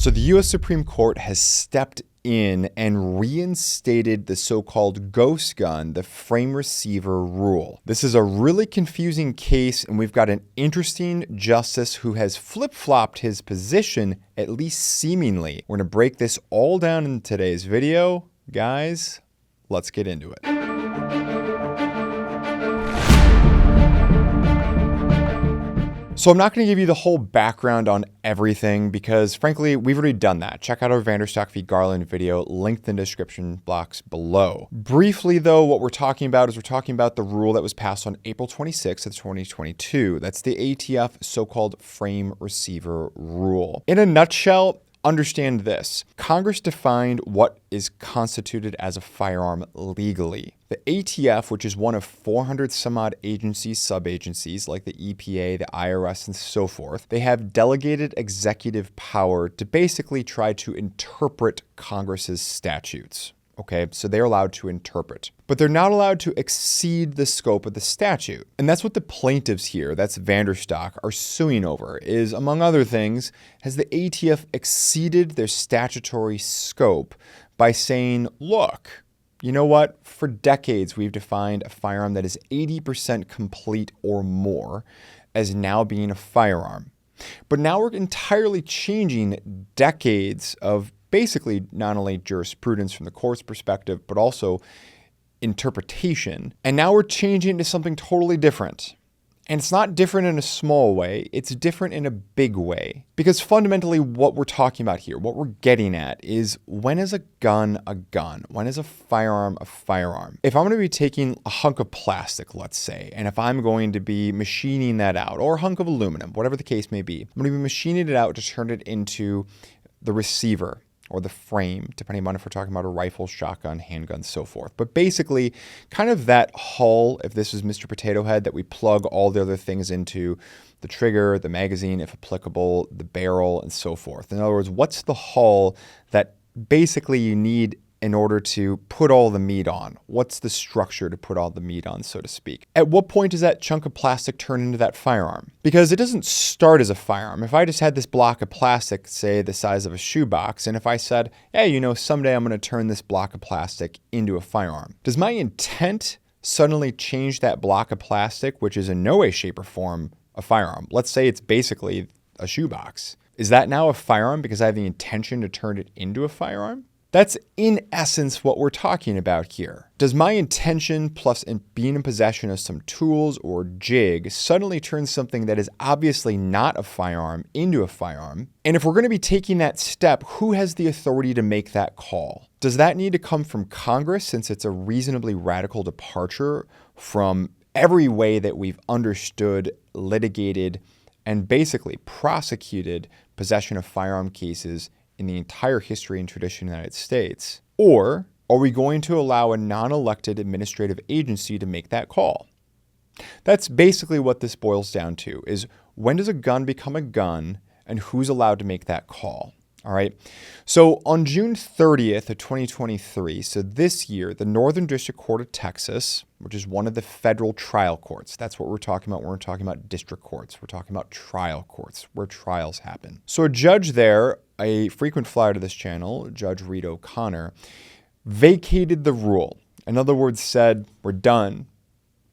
So the U.S. Supreme Court has stepped in and reinstated the so-called ghost gun, the frame receiver rule. This is a really confusing case, and we've got an interesting justice who has flip-flopped his position, at least seemingly. We're going to break this all down in today's video. Guys, let's get into it. So I'm not going to give you the whole background on everything because, frankly, we've already done that. Check out our Vanderstok v. Garland video, linked in the description box below. Briefly, though, what we're talking about is we're talking about the rule that was passed on April 26th of 2022. That's the ATF so-called frame receiver rule. In a nutshell, understand this. Congress defined what is constituted as a firearm legally. The ATF, which is one of 400 some odd agencies, sub-agencies like the EPA, the IRS, and so forth, they have delegated executive power to basically try to interpret Congress's statutes. Okay, so they're allowed to interpret, but they're not allowed to exceed the scope of the statute. And that's what the plaintiffs here, that's Vanderstok, are suing over, is, among other things, has the ATF exceeded their statutory scope by saying, look, you know what? For decades, we've defined a firearm that is 80% complete or more as now being a firearm. But now we're entirely changing decades of basically not only jurisprudence from the court's perspective, but also interpretation. And now we're changing into something totally different. And it's not different in a small way, it's different in a big way. Because fundamentally what we're talking about here, what we're getting at is, when is a gun a gun? When is a firearm a firearm? If I'm going to be taking a hunk of plastic, let's say, and if I'm going to be machining that out, or a hunk of aluminum, whatever the case may be, I'm going to be machining it out to turn it into the receiver, or the frame, depending on if we're talking about a rifle, shotgun, handgun, so forth. But basically, kind of that hull, if this is Mr. Potato Head, that we plug all the other things into, the trigger, the magazine, if applicable, the barrel, and so forth. In other words, what's the hull that basically you need in order to put all the meat on? What's the structure to put all the meat on, so to speak? At what point does that chunk of plastic turn into that firearm? Because it doesn't start as a firearm. If I just had this block of plastic, say the size of a shoebox, and if I said, hey, you know, someday I'm going to turn this block of plastic into a firearm, does my intent suddenly change that block of plastic, which is in no way, shape, or form a firearm? Let's say it's basically a shoebox. Is that now a firearm because I have the intention to turn it into a firearm? That's in essence what we're talking about here. Does my intention plus being in possession of some tools or jig suddenly turn something that is obviously not a firearm into a firearm? And if we're going to be taking that step, who has the authority to make that call? Does that need to come from Congress, since it's a reasonably radical departure from every way that we've understood, litigated, and basically prosecuted possession of firearm cases in the entire history and tradition of the United States? Or are we going to allow a non-elected administrative agency to make that call? That's basically what this boils down to, is when does a gun become a gun and who's allowed to make that call? All right. So on June 30th of 2023, so this year, the Northern District Court of Texas, which is one of the federal trial courts, that's what we're talking about when we're talking about district courts. We're talking about trial courts, where trials happen. So a judge there, a frequent flyer to this channel, Judge Reed O'Connor, vacated the rule. In other words, said, we're done.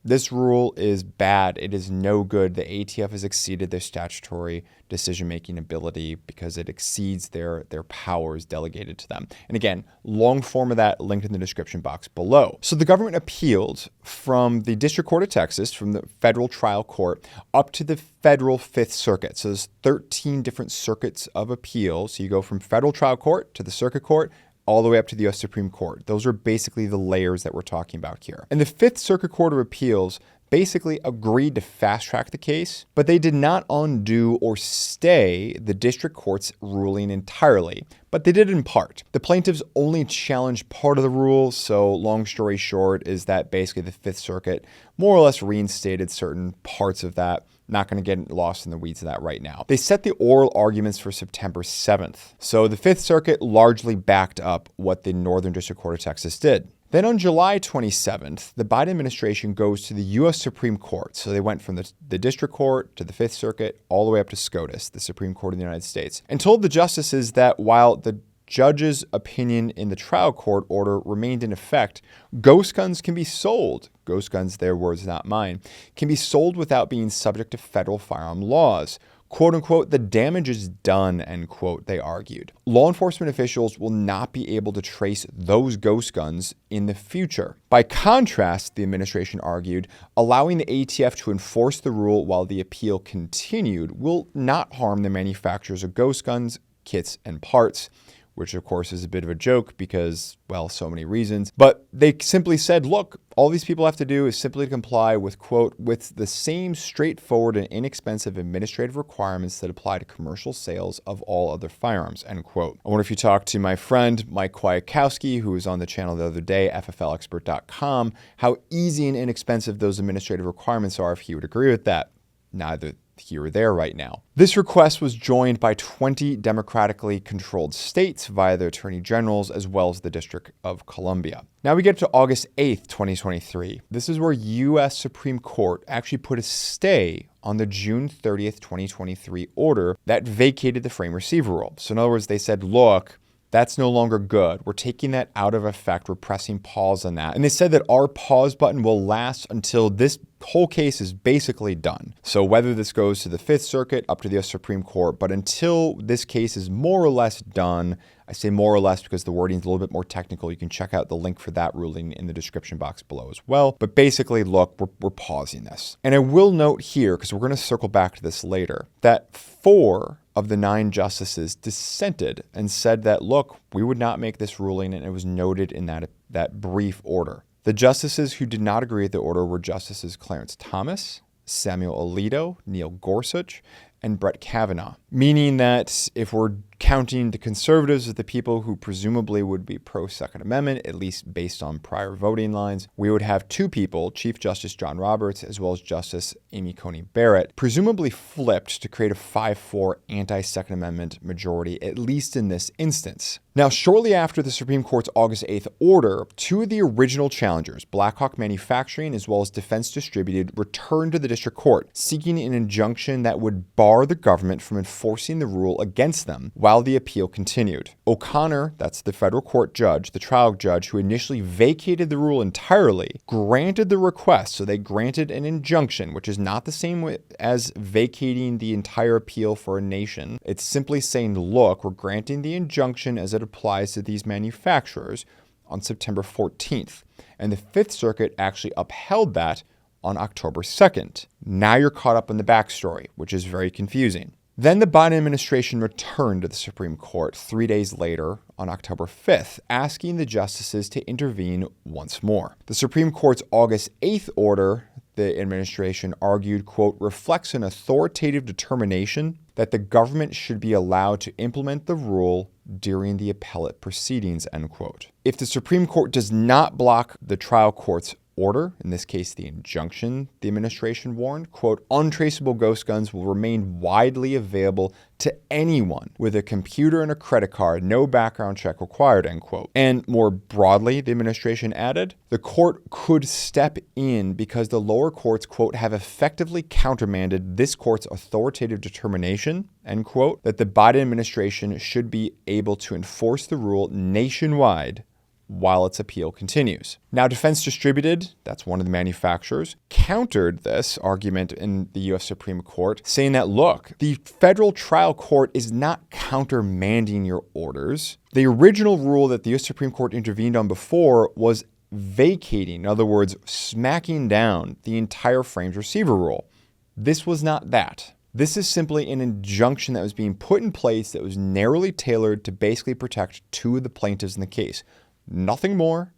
This rule is bad. It is no good. The ATF has exceeded their statutory decision-making ability because it exceeds their powers delegated to them. And again, long form of that linked in the description box below. So the government appealed from the District Court of Texas, from the federal trial court, up to the federal Fifth Circuit. So there's 13 different circuits of appeal. So you go from federal trial court to the circuit court, all the way up to the U.S. Supreme Court. Those are basically the layers that we're talking about here. And the Fifth Circuit Court of Appeals basically agreed to fast track the case, but they did not undo or stay the district court's ruling entirely, but they did in part. The plaintiffs only challenged part of the rule, so long story short is that basically the Fifth Circuit more or less reinstated certain parts of that. Not going to get lost in the weeds of that right now. They set the oral arguments for September 7th. So the Fifth Circuit largely backed up what the Northern District Court of Texas did. Then on July 27th, the Biden administration goes to the U.S. Supreme Court. So they went from the district court to the Fifth Circuit all the way up to SCOTUS, the Supreme Court of the United States, and told the justices that while the judge's opinion in the trial court order remained in effect, ghost guns can be sold. Ghost guns, their words, not mine, can be sold without being subject to federal firearm laws. Quote unquote, the damage is done, end quote, they argued. Law enforcement officials will not be able to trace those ghost guns in the future. By contrast, the administration argued, allowing the ATF to enforce the rule while the appeal continued will not harm the manufacturers of ghost guns, kits, and parts, which of course is a bit of a joke because, well, so many reasons. But they simply said, look, all these people have to do is simply comply with, quote, with the same straightforward and inexpensive administrative requirements that apply to commercial sales of all other firearms, end quote. I wonder if you talked to my friend, Mike Kwiatkowski, who was on the channel the other day, fflexpert.com, how easy and inexpensive those administrative requirements are, if he would agree with that. Neither here or there right now. This request was joined by 20 democratically controlled states via their attorney generals, as well as the District of Columbia. Now we get to August 8th, 2023. This is where U.S. Supreme Court actually put a stay on the June 30th, 2023 order that vacated the frame receiver rule. So in other words, they said, look, that's no longer good. We're taking that out of effect. We're pressing pause on that. And they said that our pause button will last until this whole case is basically done. So whether this goes to the Fifth Circuit, up to the U.S. Supreme Court, but until this case is more or less done, I say more or less because the wording is a little bit more technical. You can check out the link for that ruling in the description box below as well. But basically, look, we're pausing this. And I will note here, because we're going to circle back to this later, that 4 of the 9 justices dissented and said that, look, we would not make this ruling, and it was noted in that brief order. The justices who did not agree with the order were Justices Clarence Thomas, Samuel Alito, Neil Gorsuch, and Brett Kavanaugh, meaning that if we're counting the conservatives as the people who presumably would be pro-Second Amendment, at least based on prior voting lines, we would have 2 people, Chief Justice John Roberts as well as Justice Amy Coney Barrett, presumably flipped to create a 5-4 anti-Second Amendment majority, at least in this instance. Now, shortly after the Supreme Court's August 8th order, 2 of the original challengers, Blackhawk Manufacturing as well as Defense Distributed, returned to the district court, seeking an injunction that would bar the government from enforcing the rule against them while the appeal continued. O'Connor, that's the federal court judge, the trial judge who initially vacated the rule entirely, granted the request. So they granted an injunction, which is not the same as vacating the entire appeal for a nation. It's simply saying, look, we're granting the injunction as it applies to these manufacturers on September 14th. And the Fifth Circuit actually upheld that on October 2nd. Now you're caught up in the backstory, which is very confusing. Then the Biden administration returned to the Supreme Court 3 days later on October 5th, asking the justices to intervene once more. The Supreme Court's August 8th order, the administration argued, quote, reflects an authoritative determination that the government should be allowed to implement the rule during the appellate proceedings, end quote. If the Supreme Court does not block the trial court's order, in this case the injunction, the administration warned, quote, untraceable ghost guns will remain widely available to anyone with a computer and a credit card, no background check required, end quote. And more broadly, the administration added, the court could step in because the lower courts, quote, have effectively countermanded this court's authoritative determination, end quote, that the Biden administration should be able to enforce the rule nationwide while its appeal continues. Now, Defense Distributed, that's one of the manufacturers, countered this argument in the U.S. Supreme Court, saying that, look, the federal trial court is not countermanding your orders. The original rule that the U.S. Supreme Court intervened on before was vacating, in other words, smacking down the entire frames receiver rule. This was not that. This is simply an injunction that was being put in place that was narrowly tailored to basically protect 2 of the plaintiffs in the case. Nothing more,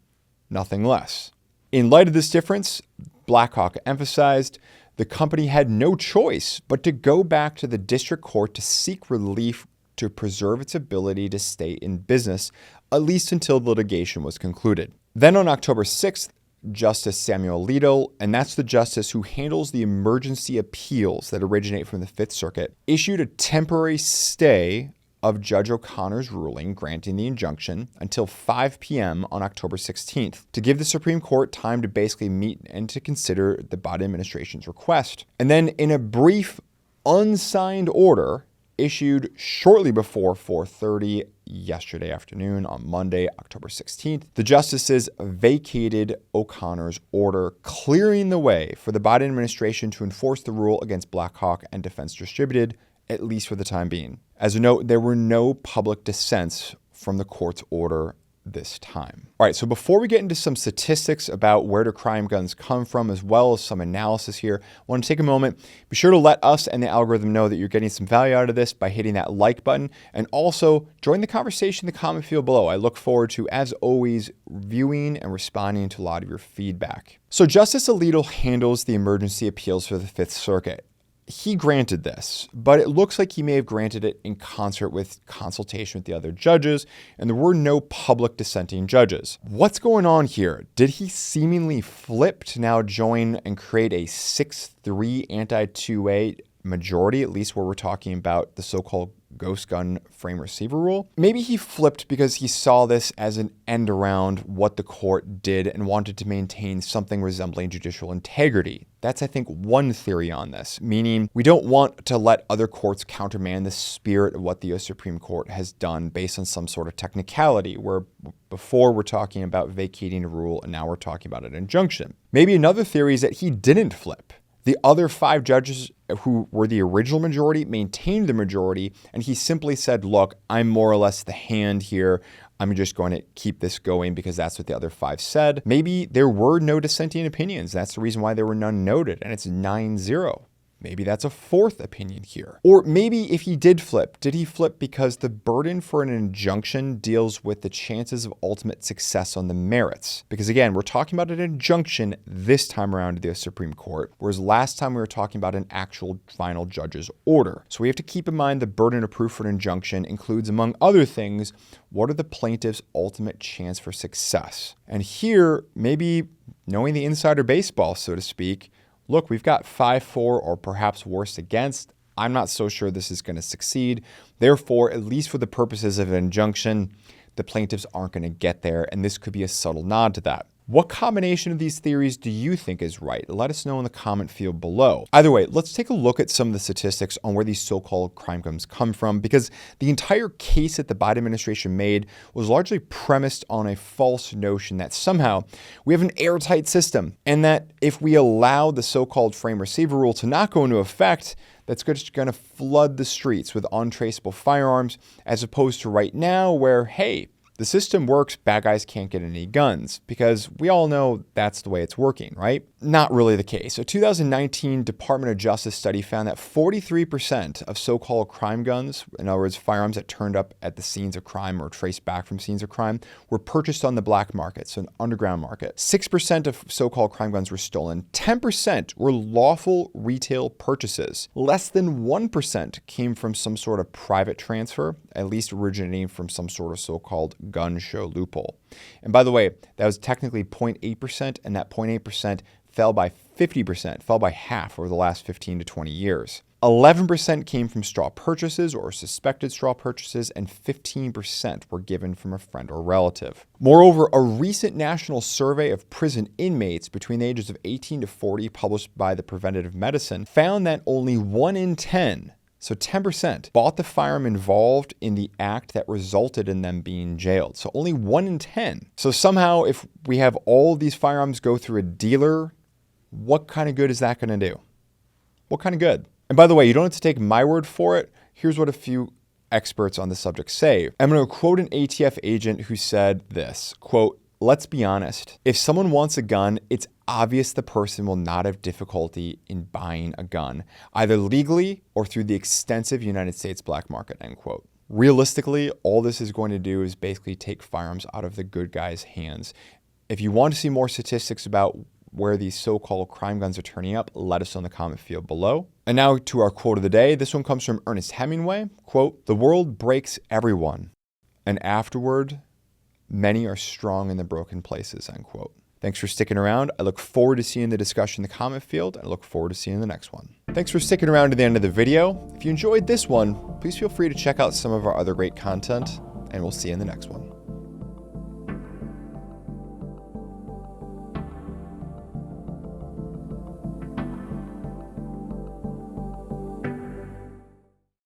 nothing less. In light of this difference, Blackhawk emphasized the company had no choice but to go back to the district court to seek relief to preserve its ability to stay in business, at least until the litigation was concluded. Then on October 6th, Justice Samuel Alito, and that's the justice who handles the emergency appeals that originate from the Fifth Circuit, issued a temporary stay of Judge O'Connor's ruling granting the injunction until 5 p.m. on October 16th to give the Supreme Court time to basically meet and to consider the Biden administration's request. And then in a brief, unsigned order issued shortly before 4:30 yesterday afternoon on Monday, October 16th, the justices vacated O'Connor's order, clearing the way for the Biden administration to enforce the rule against Black Hawk and Defense Distributed, at least for the time being. As a note, there were no public dissents from the court's order this time. All right, so before we get into some statistics about where do crime guns come from, as well as some analysis here, I want to take a moment. Be sure to let us and the algorithm know that you're getting some value out of this by hitting that like button, and also join the conversation in the comment field below. I look forward to, as always, viewing and responding to a lot of your feedback. So Justice Alito handles the emergency appeals for the Fifth Circuit. He granted this, but it looks like he may have granted it in concert with consultation with the other judges, and there were no public dissenting judges. What's going on here? Did he seemingly flip to now join and create a 6-3 anti-2A majority, at least where we're talking about the so-called ghost gun frame receiver rule? Maybe he flipped because he saw this as an end around what the court did and wanted to maintain something resembling judicial integrity. That's, I think, one theory on this, meaning we don't want to let other courts countermand the spirit of what the U.S. Supreme Court has done based on some sort of technicality, where before we're talking about vacating a rule and now we're talking about an injunction. Maybe another theory is that he didn't flip. The other 5 judges who were the original majority maintained the majority, and he simply said, look, I'm more or less the hand here. I'm just going to keep this going because that's what the other 5 said. Maybe there were no dissenting opinions. That's the reason why there were none noted, and it's 9-0. Maybe that's a 4th opinion here. Or maybe if he did flip, did he flip because the burden for an injunction deals with the chances of ultimate success on the merits? Because again, we're talking about an injunction this time around to the Supreme Court, whereas last time we were talking about an actual final judge's order. So we have to keep in mind the burden of proof for an injunction includes, among other things, what are the plaintiff's ultimate chance for success? And here, maybe knowing the insider baseball, so to speak, look, we've got 5-4 or perhaps worse against. I'm not so sure this is going to succeed. Therefore, at least for the purposes of an injunction, the plaintiffs aren't going to get there, and this could be a subtle nod to that. What combination of these theories do you think is right? Let us know in the comment field below. Either way, let's take a look at some of the statistics on where these so-called crime guns come from, because the entire case that the Biden administration made was largely premised on a false notion that somehow we have an airtight system, and that if we allow the so-called frame receiver rule to not go into effect, that's just going to flood the streets with untraceable firearms, as opposed to right now where, hey, the system works, bad guys can't get any guns, because we all know that's the way it's working, right? Not really the case. A 2019 Department of Justice study found that 43% of so-called crime guns, in other words, firearms that turned up at the scenes of crime or traced back from scenes of crime, were purchased on the black market, so an underground market. 6% of so-called crime guns were stolen. 10% were lawful retail purchases. Less than 1% came from some sort of private transfer, at least originating from some sort of so-called gun show loophole. And by the way, that was technically 0.8%, and that 0.8% fell by 50%, fell by half over the last 15 to 20 years. 11% came from straw purchases or suspected straw purchases, and 15% were given from a friend or relative. Moreover, a recent national survey of prison inmates between the ages of 18 to 40 published by the Preventative Medicine found that only 1 in 10, so 10%, bought the firearm involved in the act that resulted in them being jailed. So only 1 in 10. So somehow, if we have all these firearms go through a dealer, what kind of good is that going to do? What kind of good? And by the way, you don't have to take my word for it. Here's what a few experts on the subject say. I'm going to quote an ATF agent who said this, quote, "Let's be honest. If someone wants a gun, it's obvious the person will not have difficulty in buying a gun, either legally or through the extensive United States black market," end quote. Realistically, all this is going to do is basically take firearms out of the good guys' hands. If you want to see more statistics about where these so-called crime guns are turning up, let us know in the comment field below. And now to our quote of the day. This one comes from Ernest Hemingway. Quote, "The world breaks everyone, and afterward, many are strong in the broken places," end quote. Thanks for sticking around. I look forward to seeing the discussion in the comment field, and I look forward to seeing the next one. Thanks for sticking around to the end of the video. If you enjoyed this one, please feel free to check out some of our other great content, and we'll see you in the next one.